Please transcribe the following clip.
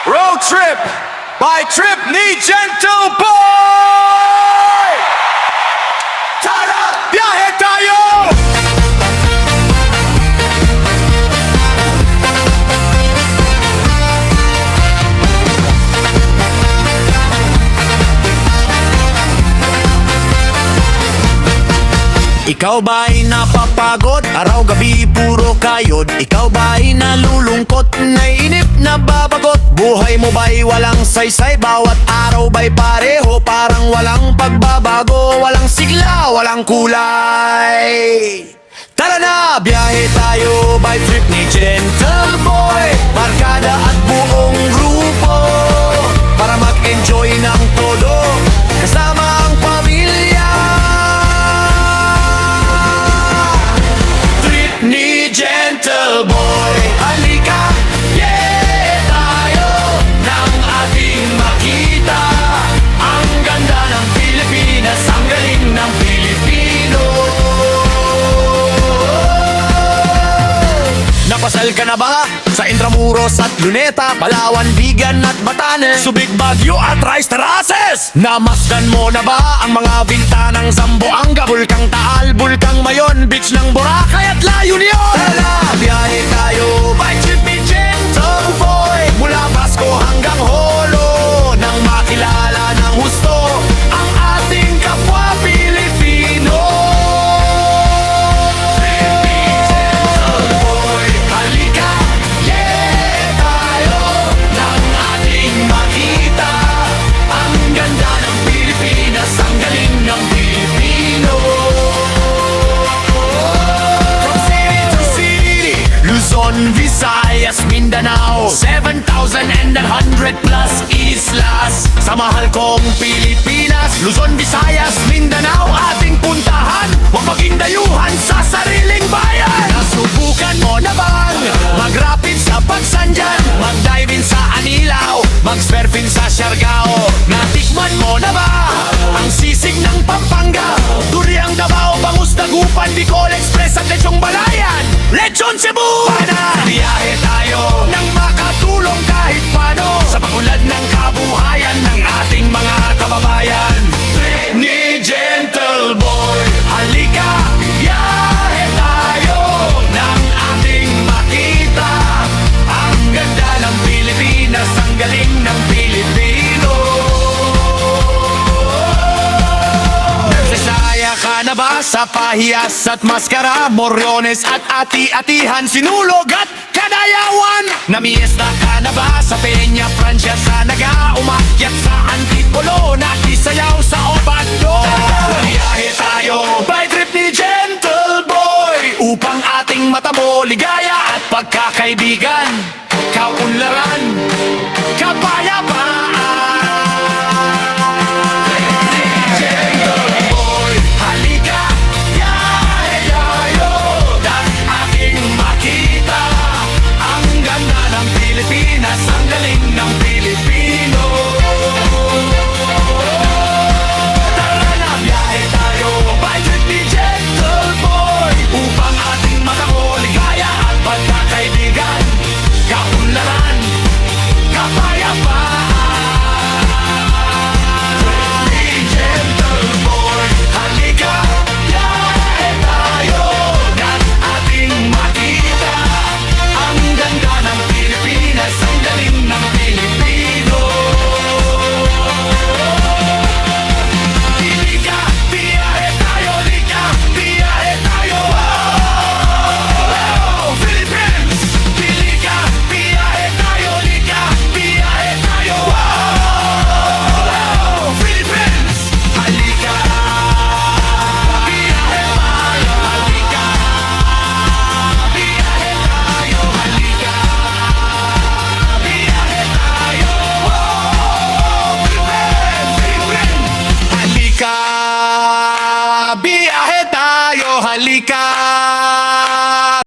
Road Trip by Trip ni Gentle Boy! Tara, biyahe tayo! Ikaw ba'y napapagod? Araw-gabi puro kayod. Ikaw ba'y nalulungkot? Nainip na babagot? Buhay mo ba'y walang saysay? Bawat araw ba'y pareho? Parang walang pagbabago, walang sigla, walang kulay. Tara na, biyahe tayo by Trip ni Gentle Boy. Barkada at buong grupo para mag-enjoy ng todo kasama ang pamilya. Trip ni Gentle Boy, halika, yeah, tayo nang ating makita ang ganda ng Pilipinas, ang galing ng Pilipino. Napasal ka na ba sa Intramuros at Luneta, Palawan, Vigan at Batanes, Subic, Baguio at Rice Terraces? Namasdan mo na ba ang mga bintanang Zamboanga, Bulkang Taal, Bulkang Mayon, Beach ng Boracay at La Union? Tara, biyahe tayo by Trip ni Gentle Boy, mula Pasko hanggang Holo, nang makilala ng husto ang ating kapwa Pilipino. Trip ni Gentle Boy, halika, yeah, tayo nang ating makita ang ganda ng Pilipinas, ang galing ng Pilipino. From city to city, Luzon, Visayas, Mindanao, 7,100 plus islas. Sa mahal kong Pilipinas, Luzon, Visayas, Mindanao, ating puntahan. Huwag maging-dayuhan sa sariling bayan. Nasubukan mo na bang mag-rapid sa Pagsanjan, mag-dive in sa Anilaw, mag-surfing sa Siargao? Natikman mo na ba ang sisig ng Pampanga, Duriang Davao, Bangus, Dagupan, Bicol Express at Lechong Balayan, Lechon Cebu? Pana, biyahe tayo nang makatulong kahit paano sa pag-unlad ng kabuhayan ng ating mga kababayan. Trip ni Gentle Boy, halika, biyahe tayo nang ating makita ang ganda ng Pilipinas, ang galing ng Pilipino. Nagsasaya ka na ba sa pahiyas at maskara, Moriones at ati-atihan, Sinulog at Kadayawan? Namiesta ka na ba sa Peña, Francia, sa Naga, umakyat sa Antipolo, nakisayaw sa Obando? Biyahe tayo by Trip ni Gentle Boy upang ating matamo ligaya at pagkakaibigan, kaunlaran, kapayapaan. Gentle Boy, halika, biyahe tayo nang ating makita ang ganda ng Pilipinas, ang galing ng Pilipino. Tara na, biyahe tayo by Trip ni Gentle Boy upang ating matamo ligaya at pagkakaibigan, kaunlaran, kapayapaan. Trip ni Gentle Boy, halika, biyahe tayo nang ating makita ang ganda ng Pilipinas, ang galing ng Pilipino. Halika, biyahe tayo, halika, biyahe tayo. Oh, Philippines! Halika, biyahe tayo, halika, biyahe tayo. Oh, Philippines! Halika, biyahe tayo, halika, biyahe tayo, halika, biyahe tayo. Oh, Philippines! Philippines! Halika, biyahe tayo, halika,